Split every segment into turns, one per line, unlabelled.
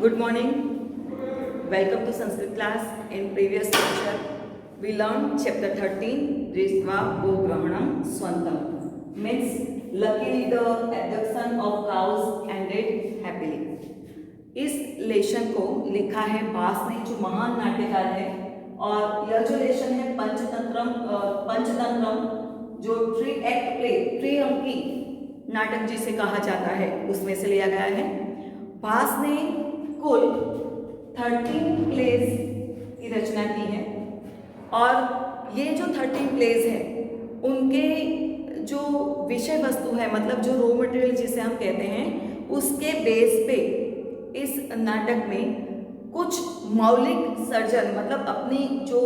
Good morning. Welcome to Sanskrit class. In previous lecture, we learned chapter 13, Drisva Gograhanam Swantam. Means luckily the abduction of cows ended happily. इस लेशन को लिखा है बास ने, जो महान नाट्यकार है, और यह जो लेशन है पंचतंत्रम जो ट्री एक्ट प्ले, त्रिअंकी नाटक जिसे कहा जाता है, उसमें से लिया गया है। भास ने कुल 13 प्लेज की रचना की है और ये जो 13 प्लेज है उनके जो विषय वस्तु है, मतलब जो रॉ मटेरियल जिसे हम कहते हैं, उसके बेस पे इस नाटक में कुछ मौलिक सर्जन, मतलब अपनी जो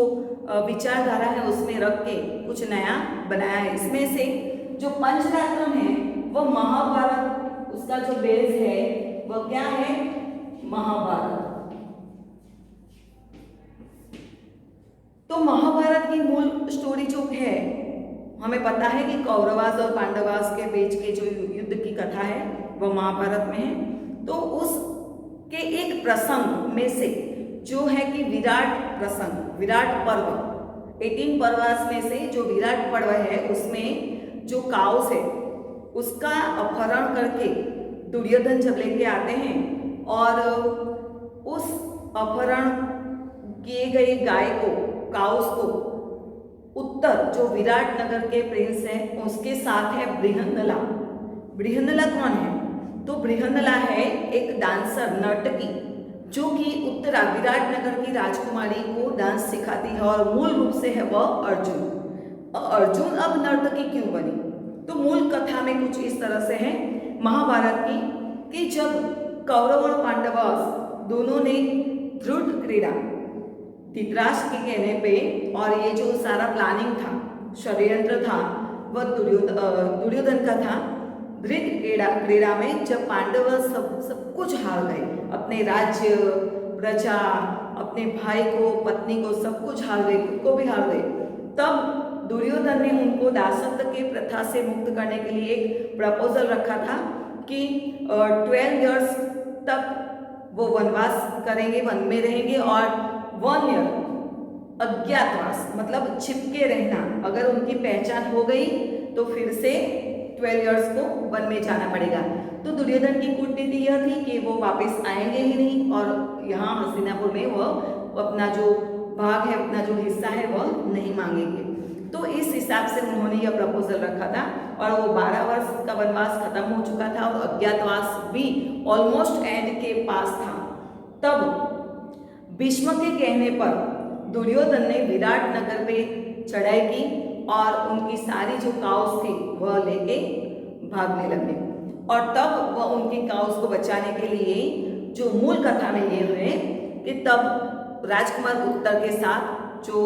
विचारधारा है उसमें रख के कुछ नया बनाया है। इसमें से जो पंचरात्रम है वह महाभारत, उसका जो बेस है वह क्या है? महाभारत। तो महाभारत की मूल स्टोरी जो है, हमें पता है कि कौरवास और पांडवास के बीच के जो युद्ध की कथा है वह महाभारत में है। तो उसके एक प्रसंग में से जो है कि विराट प्रसंग, विराट पर्व, 18 पर्वास में से जो विराट पर्व है उसमें जो काउस है उसका अपहरण करके दुर्योधन जब लेके आते हैं और उस अपहरण किए गए गाय को, काउस को, उत्तर जो विराट नगर के प्रिंस है उसके साथ है बृहन्नला। बृहन्नला कौन है? तो बृहन्नला है एक डांसर, नर्तकी, जो कि उत्तरा विराट नगर की राजकुमारी को डांस सिखाती है और मूल रूप से है वह अर्जुन। अर्जुन अब नर्तकी क्यों बनी? तो मूल कथा में कुछ इस तरह से है महाभारत की कि जब कौरव और पांडव दोनों ने ध्रुव क्रीड़ा, धृतराष्ट्र के कहने पे, और ये जो सारा प्लानिंग था, षड्यंत्र था, वह दुर्योधन का था। ध्रुव क्रीड़ा में जब पांडव सब कुछ हार गए, अपने राज्य, प्रजा, अपने भाई को, पत्नी को, सब कुछ हार गए, खुद को भी हार गए, तब दुर्योधन ने उनको दासत्व के प्रथा से मुक्त करने के लिए एक प्रपोजल रखा था कि 12 इयर्स तक वो वनवास करेंगे, वन में रहेंगे, और 1 ईयर अज्ञातवास, मतलब छिपके रहना। अगर उनकी पहचान हो गई तो फिर से 12 इयर्स को वन में जाना पड़ेगा। तो दुर्योधन की कूटनीति यह थी कि वो वापस आएंगे ही नहीं और यहाँ हस्तिनापुर में वो अपना जो भाग है, अपना जो हिस्सा है वह नहीं मांगेंगे। तो इस हिसाब से उन्होंने यह प्रपोजल रखा था और वो 12 वर्ष का वनवास खत्म हो चुका था और अज्ञातवास भी ऑलमोस्ट एंड के पास था। तब भीष्म के कहने पर दुर्योधन ने विराट नगर पे चढ़ाई की और उनकी सारी जो काउस थी वह लेके भागने लगे। और तब वह उनकी काउस को बचाने के लिए, जो मूल कथा में ये है कि तब राजकुमार उत्तर के साथ जो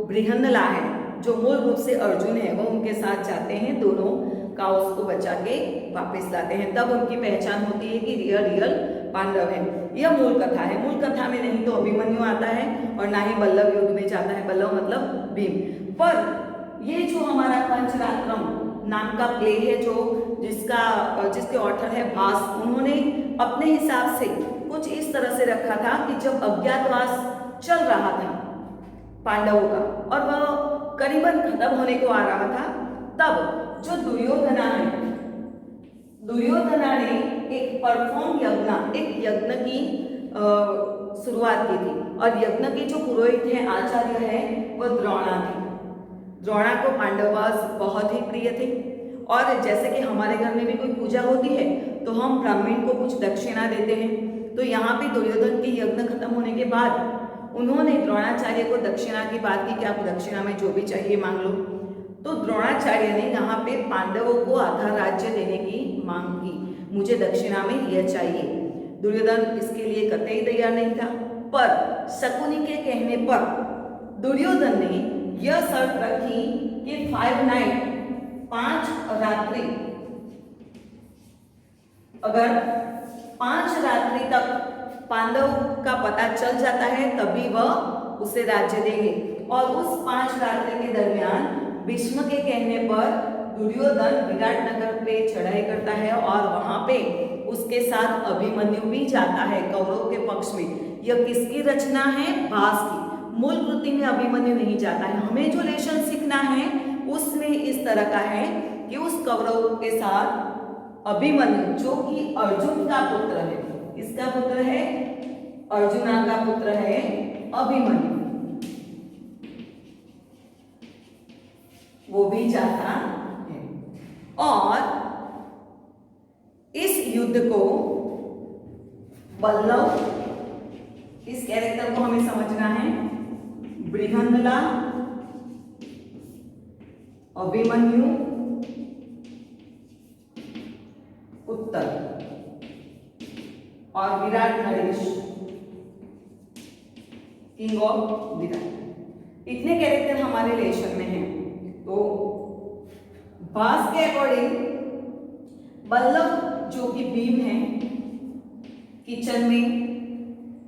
बृहन्नला है, जो मूल रूप से अर्जुन है, वो उनके साथ जाते हैं, दोनों काउस को बचा के वापस लाते हैं। तब उनकी पहचान होती है कि रियल पांडव है। यह मूल कथा है। मूल कथा में नहीं तो अभिमन्यु आता है और ना ही बल्लभ युद्ध में जाता है। बल्लभ मतलब भीम। पर ये जो हमारा पंचरात्रम नाम का प्ले है, जो जिसके ऑथर है भास, उन्होंने अपने हिसाब से कुछ इस तरह से रखा था कि जब अज्ञातवास चल रहा था पांडवों का और वह करीबन खत्म होने को आ रहा था, तब जो दुर्योधना ने एक परफॉर्म एक यज्ञ की शुरुआत की थी और यज्ञ के जो पुरोहित हैं, आचार्य हैं, वह द्रोणा थे। द्रोणा को पांडवास बहुत ही प्रिय थे और जैसे कि हमारे घर में भी कोई पूजा होती है तो हम ब्राह्मण को कुछ दक्षिणा देते हैं। तो यहाँ पे दुर्योधन के यज्ञ खत्म होने के बाद उन्होंने द्रोणाचार्य को दक्षिणा की बात की कि आप दक्षिणा में जो भी चाहिए मांग लो। तो द्रोणाचार्य ने यहाँ पे पांडवों को आधा राज्य देने की मांग की, मुझे दक्षिणा में यह चाहिए। दुर्योधन इसके लिए कतई तैयार नहीं था, पर शकुनी के कहने पर दुर्योधन ने यह शर्त रखी कि 5 नाइट, 5 रात्रि, अगर 5 रात्रि तक पांडव का पता चल जाता है तभी वह उसे राज्य देंगे। और उस 5 रात्रि के दरमियान भीष्म के कहने पर दुर्योधन विराट नगर पे चढ़ाई करता है और वहां पे उसके साथ अभिमन्यु भी जाता है कौरव के पक्ष में। यह किसकी रचना है? भास की। मूल कृति में अभिमन्यु नहीं जाता है। हमें जो लेशन सीखना है उसमें इस तरह का है कि उस कौरव के साथ अभिमन्यु जो कि अर्जुन का पुत्र है, किसका पुत्र है? अर्जुना का पुत्र है अभिमन्यु, वो भी जाता है। और इस युद्ध को बल्लव, इस कैरेक्टर को हमें समझना है, बृहन्नला, अभिमन्यु, उत्तर और विराट नरेश, किंग ऑफ विराट, इतने कैरेक्टर हमारे लेशन में हैं। तो भास के अकॉर्डिंग बल्लव जो कि भीम है, किचन में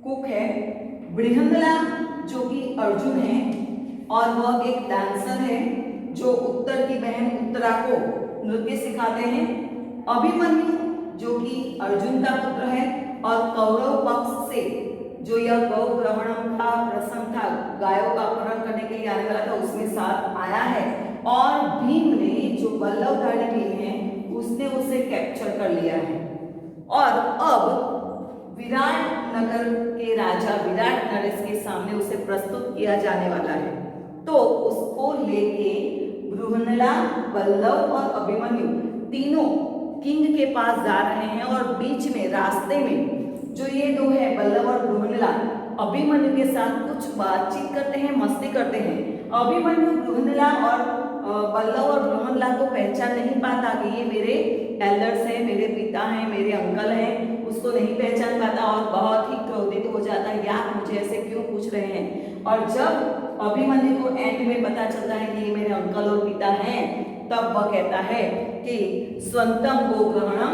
कुक है, बृहन्नला जो कि अर्जुन है और वह एक डांसर है जो उत्तर की बहन उत्तरा को नृत्य सिखाते हैं, अभिमन्यु जो कि अर्जुन का पुत्र है और कौरव पक्ष से जो यह गौ ग्रहणम का प्रसंग था, गायों का अपहरण करने के लिए आने वाला था, उसमें साथ आया है। और भीम ने, जो बल्लवधारी भीम है, उसने उसे कैप्चर कर लिया है। और अब विराट नगर के राजा विराट नरेश के सामने उसे प्रस्तुत किया जाने वाला है। तो उसको लेके बृहन्नला, बल्लव और अभिमन्यु तीनों किंग के पास जा रहे हैं और बीच में रास्ते में जो ये दो है बल्लव और बृहन्नला अभिमन्यु के साथ कुछ बातचीत करते हैं, मस्ती करते हैं। अभिमन्यु बृहन्नला और बल्लव और बृहन्नला को पहचान नहीं पाता कि ये मेरे एल्डर्स हैं, मेरे पिता हैं, मेरे अंकल हैं, उसको नहीं पहचान पाता और बहुत ही क्रोधित हो जाता है, यार मुझे ऐसे क्यों पूछ रहे हैं। और जब अभिमन्यु को एंड में पता चलता है कि ये मेरे अंकल और पिता हैं, तब वह कहता है कि स्वंतम गोग्रहणम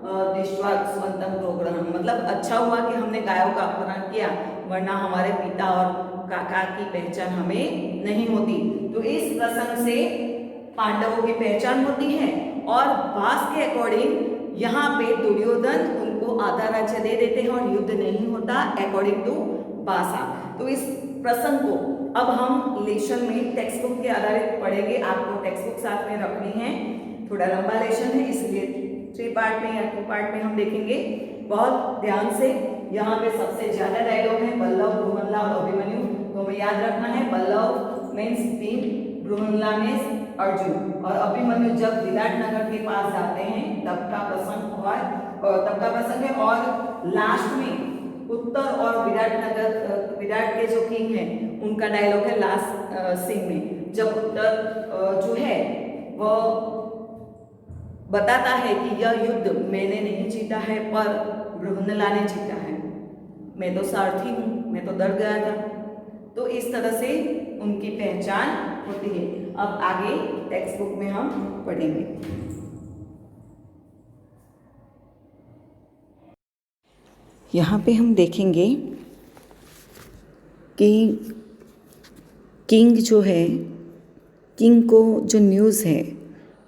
दृष्ट्वा स्वंतम गोग्रहणम, मतलब अच्छा हुआ कि हमने गायों का अपहरण किया, वरना हमारे पिता और काका की पहचान हमें नहीं होती। तो इस प्रसंग से पांडवों की पहचान होती है। और भास के अकॉर्डिंग यहाँ पे दुर्योधन उनको आधा राज्य दे देते हैं और युद्ध नहीं होता अकॉर्डिंग टू भासा। तो इस प्रसंग को अब हम लेशन में टेक्स्ट बुक के आधारित पढ़ेंगे। आपको टेक्स्ट बुक साथ में रखनी है, थोड़ा लंबा लेशन है इसलिए 3 पार्ट में या 2 पार्ट में हम देखेंगे। बहुत ध्यान से, यहाँ पे सबसे ज्यादा डायलॉग है बल्लव, बृहन्नला और अभिमन्यु, तो हमें याद रखना है बल्लव मीन्स भीम, बृहन्नला मीन्स अर्जुन और अभिमन्यु जब विराट नगर के पास जाते हैं तब का प्रसंग है। और लास्ट में उत्तर और विराट के जो किंग है उनका डायलॉग है लास्ट सीन में, जब उत्तर जो है वह बताता है कि यह युद्ध मैंने नहीं जीता है पर बृहन्नला ने जीता है, मैं तो सारथी हूँ, मैं तो डर गया था। तो इस तरह से उनकी पहचान होती है। अब आगे टेक्स्ट बुक में हम पढ़ेंगे। यहाँ पे हम देखेंगे कि किंग जो है, किंग को जो न्यूज़ है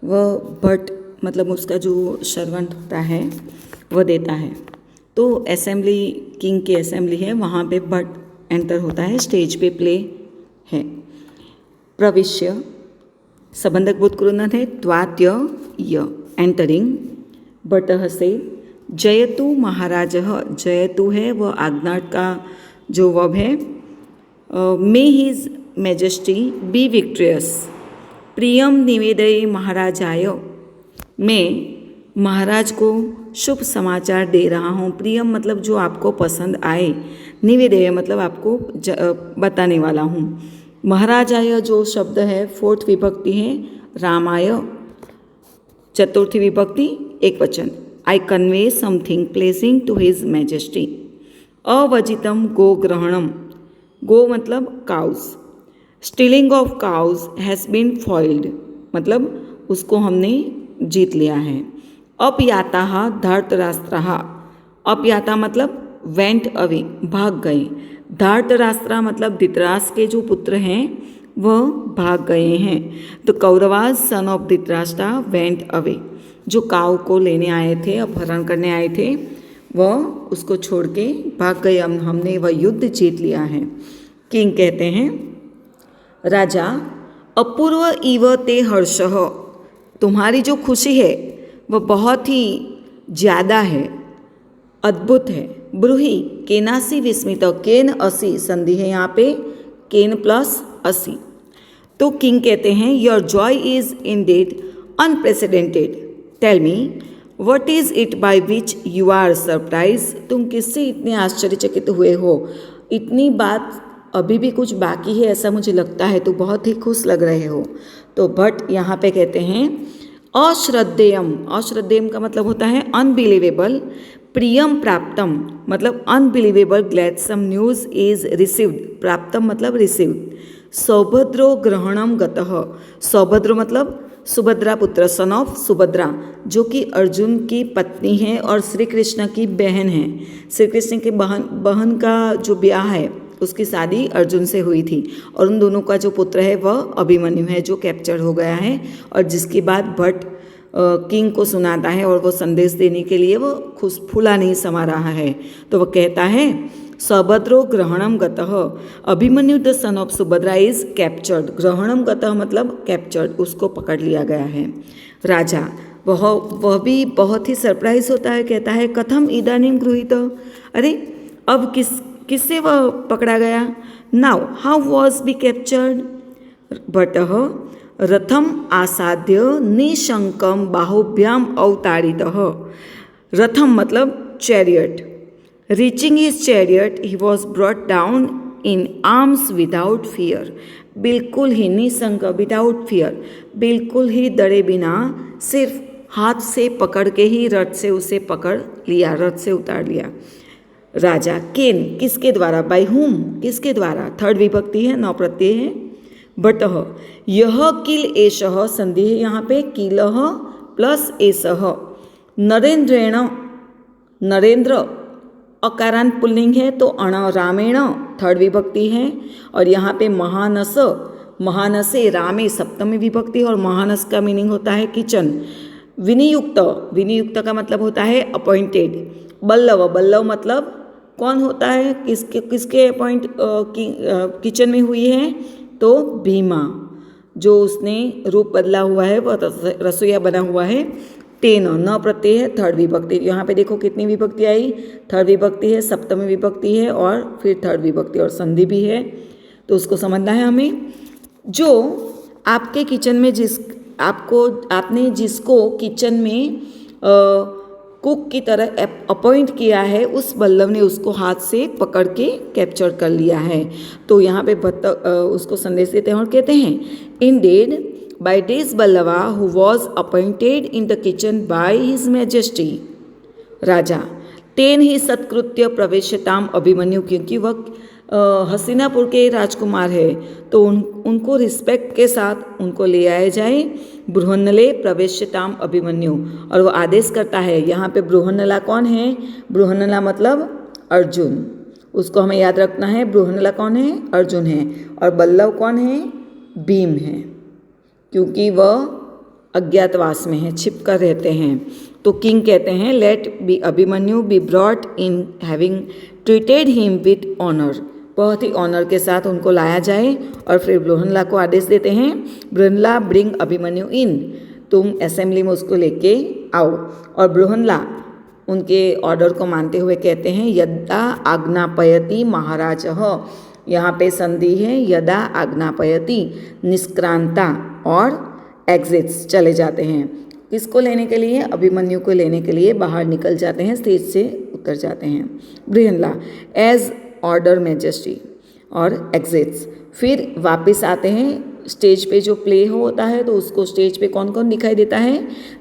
वह बट मतलब उसका जो सर्वेंट होता है वह देता है। तो असेंबली, किंग की असेंबली है, वहाँ पे बट एंटर होता है, स्टेज पे प्ले है। प्रविश्य संबंधक भूतकृत है त्वात्य य एंटरिंग बटः से जयतु महाराजः, जयतु है वह आज्ञा का जो वर्ब है। मे हिज मेजेस्टी बी विक्ट्रियस, प्रियम निवेदये महाराजाय, मैं महाराज को शुभ समाचार दे रहा हूँ। प्रियम मतलब जो आपको पसंद आए, निवेदय मतलब आपको बताने वाला हूँ। महाराजाय जो शब्द है 4th विभक्ति है, रामाय 4th विभक्ति एक वचन। I convey something placing to his majesty. अवजितम गो ग्रहणम, गो मतलब cows. Stealing of cows has been foiled, मतलब उसको हमने जीत लिया है। अपयाताः धर्तराष्ट्राः, अपयाता मतलब वेंट अवे, भाग गए। धर्तराष्ट्र मतलब धृतराष्ट्र के जो पुत्र हैं वह भाग गए हैं। तो Kauravas son of Dhritarashtra went away. जो काऊ को लेने आए थे, अपहरण करने आए थे, वह उसको छोड़ के भाग गए। हमने वह युद्ध जीत लिया है। किंग कहते हैं, राजा अपूर्व इव ते हर्षः, तुम्हारी जो खुशी है वह बहुत ही ज़्यादा है, अद्भुत है। ब्रूहि केनासी विस्मित, केन असी संधि है यहाँ पे, केन प्लस असी। तो किंग कहते हैं, your joy is indeed unprecedented, tell me what is it by which you are surprise, तुम किससे इतने आश्चर्यचकित हुए हो, इतनी बात अभी भी कुछ बाकी है ऐसा मुझे लगता है, तो बहुत ही खुश लग रहे हो। तो भट्ट यहाँ पे कहते हैं अश्रद्धेयम, अश्रद्धेयम का मतलब होता है अनबिलीवेबल, प्रियम प्राप्तम मतलब अनबिलीवेबल, ग्लैडसम न्यूज़ इज रिसीव्ड, प्राप्तम मतलब रिसीव्ड। सौभद्रो ग्रहणम गतः, सौभद्रो मतलब सुभद्रा पुत्र, सन ऑफ सुभद्रा, जो कि अर्जुन की पत्नी है और श्री कृष्ण की बहन है। श्री कृष्ण की बहन का जो ब्याह है उसकी शादी अर्जुन से हुई थी, और उन दोनों का जो पुत्र है वह अभिमन्यु है, जो कैप्चर हो गया है, और जिसके बाद भट्ट किंग को सुनाता है और वो संदेश देने के लिए वो खुश फूला नहीं समा रहा है। तो वह कहता है सौभद्रो ग्रहणम गतः, Abhimanyu the son of Subhadra is captured, ग्रहणम गतः मतलब कैप्चर्ड, उसको पकड़ लिया गया है। राजा वह भी बहुत ही सरप्राइज होता है, कहता है कथम इदानीम गृहीत, अरे अब किससे वह पकड़ा गया। Now how was be captured, भट्टः रथम आसाद्य निशंकम बाहुभ्याम अवतारितः, रथम मतलब chariot, reaching his chariot he was brought down in arms without fear, बिल्कुल ही निशंक विदाउट फियर, बिल्कुल ही डरे बिना, सिर्फ हाथ से पकड़ के ही रथ से उसे पकड़ लिया, रथ से उतार लिया। राजा केन किसके द्वारा, बाय हुम किसके द्वारा, थर्ड विभक्ति है, नौ प्रत्यय है। बटह यह किल एषः संधि है यहाँ पे, किलह प्लस एषः। नरेंद्रेण, नरेंद्र अकारांत पुल्लिंग है तो अण रामेण थर्ड विभक्ति है, और यहाँ पे महानस, महानसे रामे सप्तमी विभक्ति, और महानस का मीनिंग होता है किचन। विनियुक्त, विनियुक्त का मतलब होता है अपॉइंटेड। बल्लव, बल्लव मतलब कौन होता है, किसके अपॉइंट किचन में हुई है, तो भीमा, जो उसने रूप बदला हुआ है वह रसोईया बना हुआ है। तेन न प्रत्यय है, थर्ड विभक्ति, यहाँ पे देखो कितनी विभक्ति आई, थर्ड विभक्ति है, सप्तमी विभक्ति है और फिर थर्ड विभक्ति और संधि भी है, तो उसको समझना है हमें। जो आपके किचन में आपने जिसको किचन में कुक की तरह अपॉइंट किया है, उस बल्लभ ने उसको हाथ से पकड़ के कैप्चर कर लिया है। तो यहाँ पे उसको संदेश देते हैं और कहते हैं indeed by this Ballava who was appointed in the kitchen by his majesty, राजा तेन ही सत्कृत्य प्रवेशताम अभिमन्यु, क्योंकि वह हस्तिनापुर के राजकुमार है तो उनको रिस्पेक्ट के साथ उनको ले आया जाए। बृहन्नले प्रवेश्यताम अभिमन्यु, और वो आदेश करता है। यहाँ पे बृहन्नला कौन है, बृहन्नला मतलब अर्जुन, उसको हमें याद रखना है। बृहन्नला कौन है, अर्जुन है, और बल्लभ कौन है, भीम है, क्योंकि वह अज्ञातवास में है, छिप कर रहते हैं। तो किंग कहते हैं let be Abhimanyu be brought in having treated him with honour, बहुत ही ऑनर के साथ उनको लाया जाए। और फिर बृहन्नला को आदेश देते हैं बृहन्नला ब्रिंग अभिमन्यु इन, तुम असेंबली में उसको लेके आओ। और बृहन्नला उनके ऑर्डर को मानते हुए कहते हैं यदा आज्ञापयति महाराजः, यहाँ पे संधि है यदा आज्ञापयति, निष्क्रांता और एग्जिट्स, चले जाते हैं। किसको लेने के लिए, अभिमन्यु को लेने के लिए बाहर निकल जाते हैं, स्टेज से उतर जाते हैं। बृहन्नला एज ऑर्डर मैजेस्टी और एग्जिट्स, फिर वापस आते हैं स्टेज पे। जो प्ले होता है तो उसको स्टेज पे कौन कौन दिखाई देता है,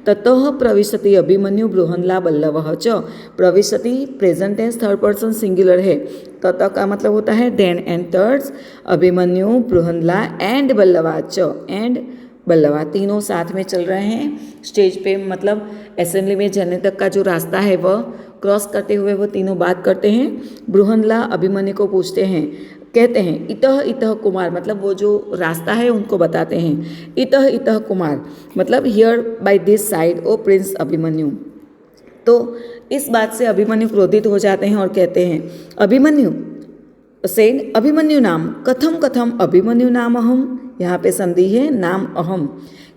ततः प्रविशति अभिमन्यु बृहन्नला बल्लवः च, प्रविशति present tense third person singular है, ततः का मतलब होता है then and thirds, Abhimanyu Brihannala and Ballava च, एंड बल्लवा तीनों साथ में चल रहे हैं स्टेज पे। मतलब असेंबली में जाने तक का जो रास्ता है वह क्रॉस करते हुए वो तीनों बात करते हैं। बृहन्नला अभिमन्यु को पूछते हैं कहते हैं इतः इतः कुमार, मतलब वो जो रास्ता है उनको बताते हैं। इतः इतः कुमार मतलब here by this side o prince Abhimanyu. तो इस बात से अभिमन्यु क्रोधित हो जाते हैं और कहते हैं अभिमन्यु सेड अभिमन्यु नाम कथम कथम अभिमन्यु नाम अहम, यहाँ पे संधि है नाम अहम,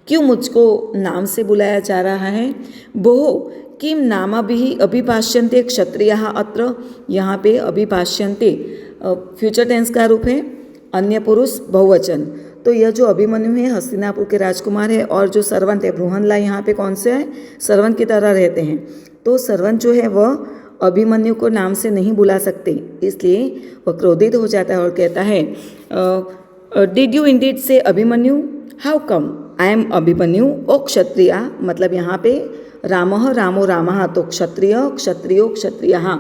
क्यों मुझको नाम से बुलाया जा रहा है। बोह किम नामाभिः अभिभाष्यन्ते क्षत्रियाः अत्र, यहाँ पे अभिभाष्यन्ते फ्यूचर टेंस का रूप है, अन्य पुरुष बहुवचन। तो यह जो अभिमन्यु है हस्तिनापुर के राजकुमार है और जो सर्वंत है बृहन्ला यहाँ पे कौन से है, सर्वंत की तरह रहते हैं। तो सर्वंत जो है वह अभिमन्यु को नाम से नहीं बुला सकते, इसलिए वह क्रोधित हो जाता है और कहता है did you indeed say Abhimanyu, how come I am Abhimanyu O kshatriya, मतलब यहाँ पे रामः रामो रामः, तो क्षत्रिय क्षत्रियो क्षत्रियः,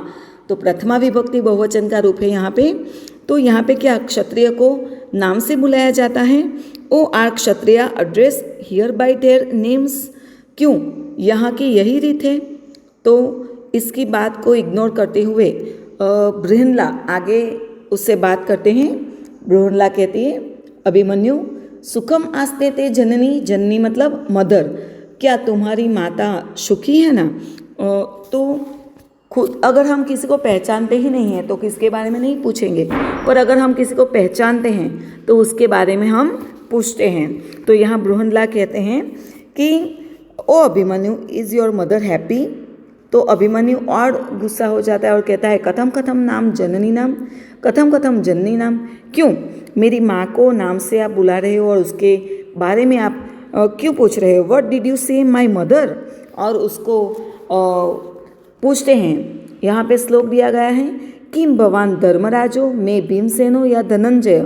तो प्रथमा विभक्ति बहुवचन का रूप है यहाँ पे। तो यहाँ पे क्या क्षत्रिय को नाम से बुलाया जाता है। O are kshatriya address here by their names, क्यों यहाँ की यही रीत है। तो इसकी बात को इग्नोर करते हुए बृहन्ला आगे उससे बात करते हैं। बृहन्ला कहती है अभिमन्यु सुखम आस्ते ते जननी, जननी मतलब मदर, क्या तुम्हारी माता सुखी है ना। तो खुद अगर हम किसी को पहचानते ही नहीं हैं तो किसके बारे में नहीं पूछेंगे, पर अगर हम किसी को पहचानते हैं तो उसके बारे में हम पूछते हैं। तो यहाँ बृहन्ला कहते हैं कि O Abhimanyu is your mother happy. तो अभिमन्यु और गुस्सा हो जाता है और कहता है कथम कथम नाम जननी नाम, कथम कथम जननी नाम, क्यों मेरी माँ को नाम से आप बुला रहे हो और उसके बारे में आप क्यों पूछ रहे हो। व्हाट डिड यू से माय मदर, और उसको पूछते हैं। यहाँ पे श्लोक दिया गया है किम भवान धर्मराजो मे भीमसेनो या धनंजय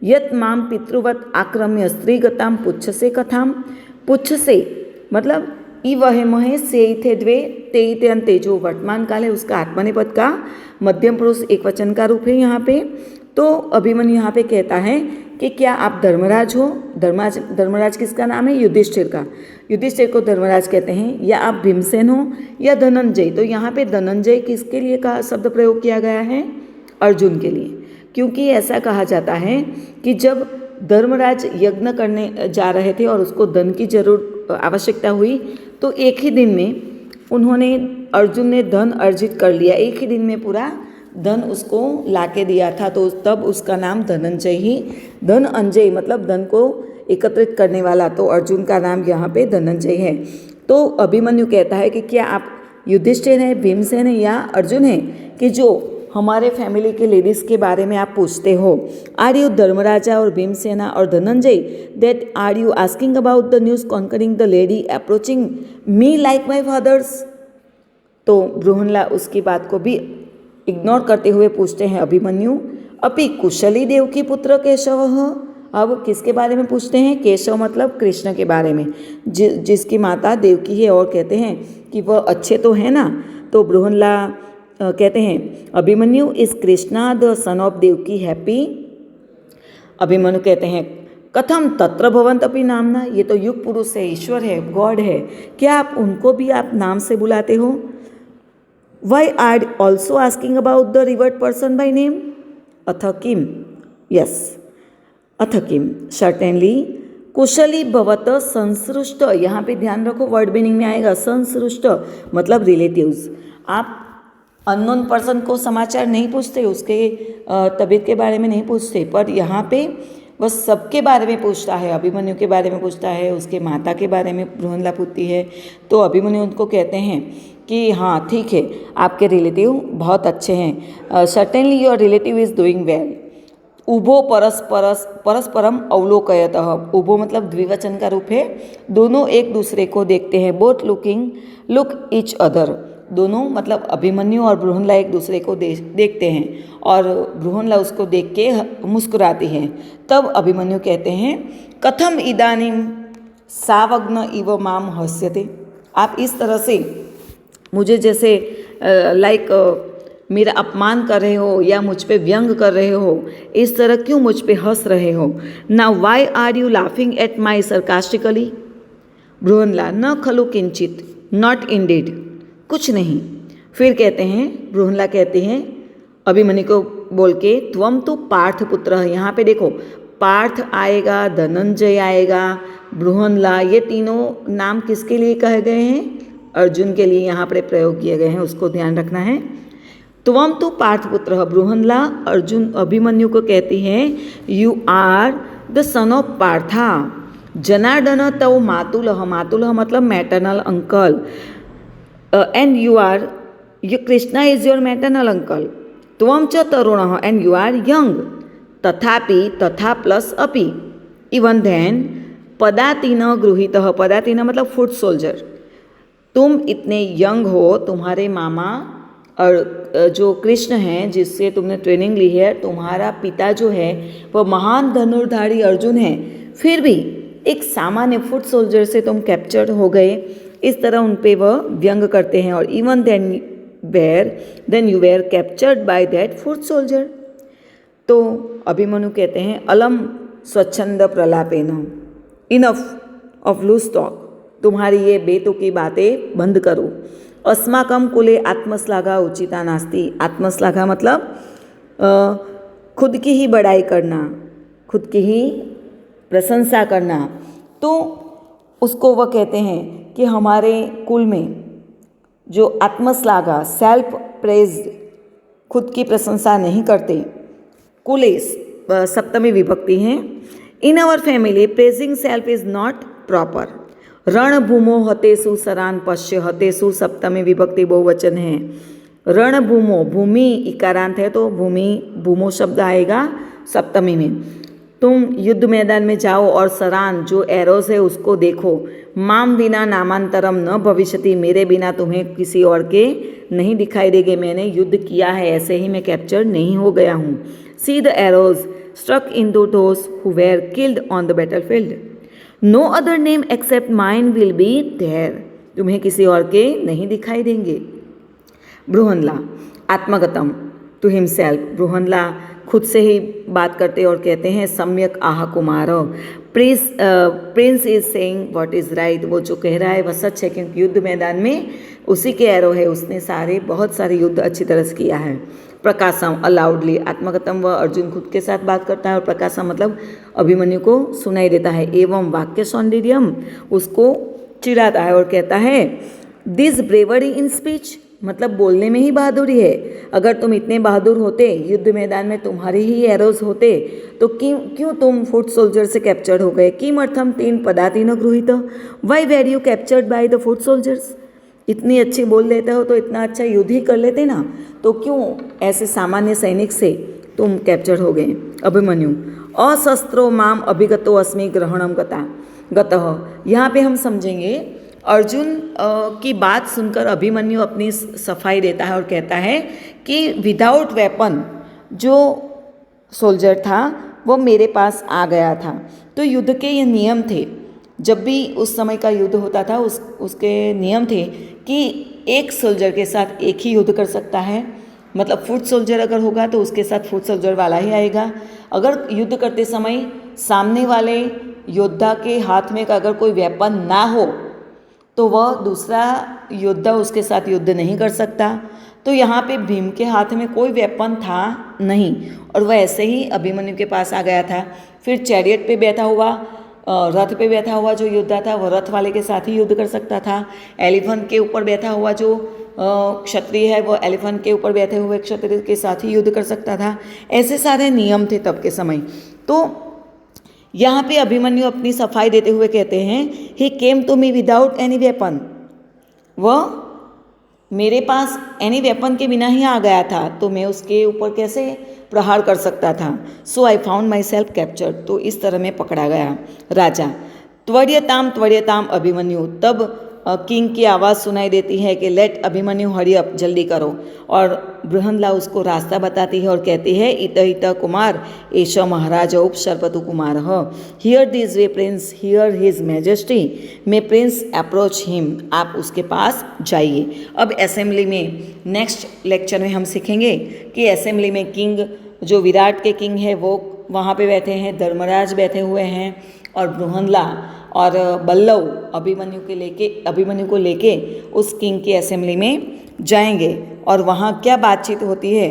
यत माम पितृवत आक्रम्य स्त्रीगताम पुच्छसे कथाम। पुच्छसे मतलब इवहे महे से थे द्वे ते ते अंते, जो वर्तमान काल है उसका आत्मनेपद का मध्यम पुरुष एक वचन का रूप है यहाँ पे। तो अभिमन्यु यहाँ पे कहता है कि क्या आप धर्मराज हो। धर्मराज किसका नाम है, युधिष्ठिर का। युधिष्ठिर को धर्मराज कहते हैं। या आप भीमसेन हो या धनंजय। तो यहाँ पे धनंजय किसके लिए का शब्द प्रयोग किया गया है, अर्जुन के लिए, क्योंकि ऐसा कहा जाता है कि जब धर्मराज यज्ञ करने जा रहे थे और उसको धन की आवश्यकता हुई तो एक ही दिन में उन्होंने, अर्जुन ने धन अर्जित कर लिया, एक ही दिन में पूरा धन उसको लाके दिया था। तो तब उसका नाम धनंजय ही, धन अंजय मतलब धन को एकत्रित करने वाला, तो अर्जुन का नाम यहाँ पे धनंजय है। तो अभिमन्यु कहता है कि क्या आप युधिष्ठिर हैं, भीमसेन हैं या अर्जुन हैं कि जो हमारे फैमिली के लेडीज़ के बारे में आप पूछते हो। आर यू धर्मराजा और भीमसेना और Dhananjaya that are you asking about the news conquering the lady approaching me like my fathers. तो बृहन्ला उसकी बात को भी इग्नोर करते हुए पूछते हैं अभिमन्यु अपि कुशली देव की पुत्र केशव। अब किसके बारे में पूछते हैं, केशव मतलब कृष्ण के बारे में, जिसकी माता देवकी है, और कहते हैं कि वह अच्छे तो हैं ना। तो बृहन्ला कहते हैं Abhimanyu is Krishna the son of Devaki happy. Abhimanyu कहते हैं कथम तत्र भवंत अपि नामना, ये तो युग पुरुष है, ईश्वर है, गॉड है, क्या आप उनको भी आप नाम से बुलाते हो। Why are also asking about the revered person by name. अथ किम, यस अथ किम सर्टेनली कुशली भवत संसृष्ट, यहाँ पे ध्यान रखो वर्ड मीनिंग में आएगा संसृष्ट मतलब रिलेटिव्स। आप अननोन पर्सन को समाचार नहीं पूछते, उसके तबीयत के बारे में नहीं पूछते, पर यहाँ पे वह सबके बारे में पूछता है। अभिमन्यु के बारे में पूछता है, उसके माता के बारे में बृहन्ला पूछती है। तो अभिमन्यु उनको कहते हैं कि हाँ ठीक है, आपके रिलेटिव बहुत अच्छे हैं, certainly your relative is doing well. उभो परस्परम अवलोकयतः, उभो मतलब द्विवचन का रूप है, दोनों एक दूसरे को देखते हैं। बोथ लुक ईच अदर, दोनों मतलब अभिमन्यु और बृहन्ला एक दूसरे को देखते हैं और बृहन्ला उसको देख के मुस्कुराती हैं। तब अभिमन्यु कहते हैं कथम इदानीम सावग्न इव माम हस्यते। आप इस तरह से मुझे जैसे मेरा अपमान कर रहे हो या मुझ पे व्यंग कर रहे हो, इस तरह क्यों मुझ पे हंस रहे हो। Now why are you laughing at my sarcastically. Brihannala न खलु किंचित, नॉट इंडीड, कुछ नहीं। फिर कहते हैं बृहन्ला कहते हैं अभिमन्यु को बोल के त्वम तो पार्थ पुत्र है। यहाँ पे देखो पार्थ आएगा, धनंजय आएगा, बृहनला, ये तीनों नाम किसके लिए कहे गए हैं? अर्जुन के लिए यहाँ पर प्रयोग किए गए हैं, उसको ध्यान रखना है। त्वम तो पार्थपुत्र, बृहनला अर्जुन अभिमन्यु को कहती है you are the son of Partha. Janardana तव मातुलह, मातुलह मतलब maternal uncle, and you are you Krishna is your maternal uncle. त्वम च तरुण एंड यू आर यंग। तथापि, तथा प्लस अपि, इवन देन पदातिन गृहीतः, पदातिन मतलब फुट सोल्जर, तुम इतने यंग हो, तुम्हारे मामा और जो कृष्ण हैं जिससे तुमने ट्रेनिंग ली है, तुम्हारा पिता जो है वह महान धनुर्धारी अर्जुन है, फिर भी एक सामान्य फुट सोल्जर से तुम कैप्चर्ड हो गए। इस तरह उन पे वह व्यंग करते हैं। और even then you were captured by that foot soldier. तो अभिमन्यु कहते हैं अलम स्वच्छंद प्रलापेन, इनफ ऑफ लूज टॉक, तुम्हारी ये बेतुकी बातें बंद करो। अस्माकम कुले आत्मश्लाघा उचिता नास्ति। आत्मश्लाघा मतलब खुद की ही बड़ाई करना, खुद की ही प्रशंसा करना। तो उसको वह कहते हैं कि हमारे कुल में जो आत्मश्लाघा, सेल्फ प्रेज, खुद की प्रशंसा नहीं करते। कुले सप्तमी विभक्ति हैं। In our family praising self is not proper. रणभूमो हतेसु सरान पश्य, हतेसु सप्तमी विभक्ति बहुवचन है। रणभूमो, भूमि इकारांत है तो भूमि, भूमो शब्द आएगा सप्तमी में। तुम युद्ध मैदान में जाओ और सरान जो एरोज है उसको देखो। माम बिना नामांतरम न भविष्यति, मेरे बिना तुम्हें किसी और के नहीं दिखाई देंगे। मैंने युद्ध किया है, ऐसे ही मैं कैप्चर नहीं हो गया हूँ। See the arrows struck in to those who were killed on the battlefield. No other name except mine will be there, तुम्हें किसी और के नहीं दिखाई देंगे। बृहनला आत्मगतम टू हिमसेल्फ, बृहनला खुद से ही बात करते और कहते हैं सम्यक आह कुमार, prince is saying what is right, वो जो कह रहा है वह सच है, क्योंकि युद्ध मैदान में उसी के एरो है, उसने बहुत सारे युद्ध अच्छी तरह से किया है। प्रकाशम अलाउडली, आत्मगतम वह अर्जुन खुद के साथ बात करता है और प्रकाशम मतलब अभिमन्यु को सुनाई देता है। एवं वाक्य सौंदर्यम, उसको चिढ़ाता है और कहता है दिस ब्रेवरी इन स्पीच, मतलब बोलने में ही बहादुरी है। अगर तुम इतने बहादुर होते, युद्ध मैदान में तुम्हारे ही एरोज होते, तो क्यों तुम फुट सोल्जर से कैप्चर्ड हो गए। किम अर्थम तीन पदातिन गृहीत, why were you captured by the foot soldiers, इतनी अच्छी बोल लेते हो तो इतना अच्छा युद्ध ही कर लेते ना, तो क्यों ऐसे सामान्य सैनिक से तुम कैप्चर हो गए। अभिमन्यु अशस्त्रो माम अभिगतो अस्मि ग्रहणम गतः, यहाँ पे हम समझेंगे अर्जुन की बात सुनकर अभिमन्यु अपनी सफाई देता है और कहता है कि विदाउट वेपन जो सोल्जर था वो मेरे पास आ गया था। तो युद्ध के ये नियम थे, जब भी उस समय का युद्ध होता था उसके नियम थे कि एक सोल्जर के साथ एक ही युद्ध कर सकता है, मतलब फुट सोल्जर अगर होगा तो उसके साथ फुट सोल्जर वाला ही आएगा। अगर युद्ध करते समय सामने वाले योद्धा के हाथ में अगर कोई वेपन ना हो तो वह दूसरा योद्धा उसके साथ युद्ध नहीं कर सकता। तो यहाँ पे भीम के हाथ में कोई वेपन था नहीं और वह ऐसे ही अभिमन्यु के पास आ गया था। फिर चैरियट पे बैठा हुआ, रथ पे बैठा हुआ जो योद्धा था वह रथ वाले के साथ ही युद्ध कर सकता था। एलिफेंट के ऊपर बैठा हुआ जो क्षत्रिय है वो एलिफेंट के ऊपर बैठे हुए क्षत्रिय के साथ ही युद्ध कर सकता था। ऐसे सारे नियम थे तब के समय। तो यहाँ पे अभिमन्यु अपनी सफाई देते हुए कहते हैं he came to me without any weapon, वह मेरे पास एनी वेपन के बिना ही आ गया था, तो मैं उसके ऊपर कैसे प्रहार कर सकता था। So I found myself captured, तो इस तरह में पकड़ा गया। राजा त्वर्यताम अभिमन्यु, तब किंग की आवाज़ सुनाई देती है कि लेट अभिमन्यु हरी अप, जल्दी करो। और बृहनला उसको रास्ता बताती है और कहती है इत इत कुमार एश महाराज उपशर्पतु कुमार, here this way prince, here his majesty, may prince approach him, आप उसके पास जाइए। अब असेंबली में नेक्स्ट लेक्चर में हम सीखेंगे कि असेंबली में किंग जो विराट के किंग है वो वहाँ पे बैठे हैं, धर्मराज बैठे हुए हैं और बृहनला और बल्लव अभिमन्यु को लेके उस किंग की असेंबली में जाएंगे और वहाँ क्या बातचीत होती है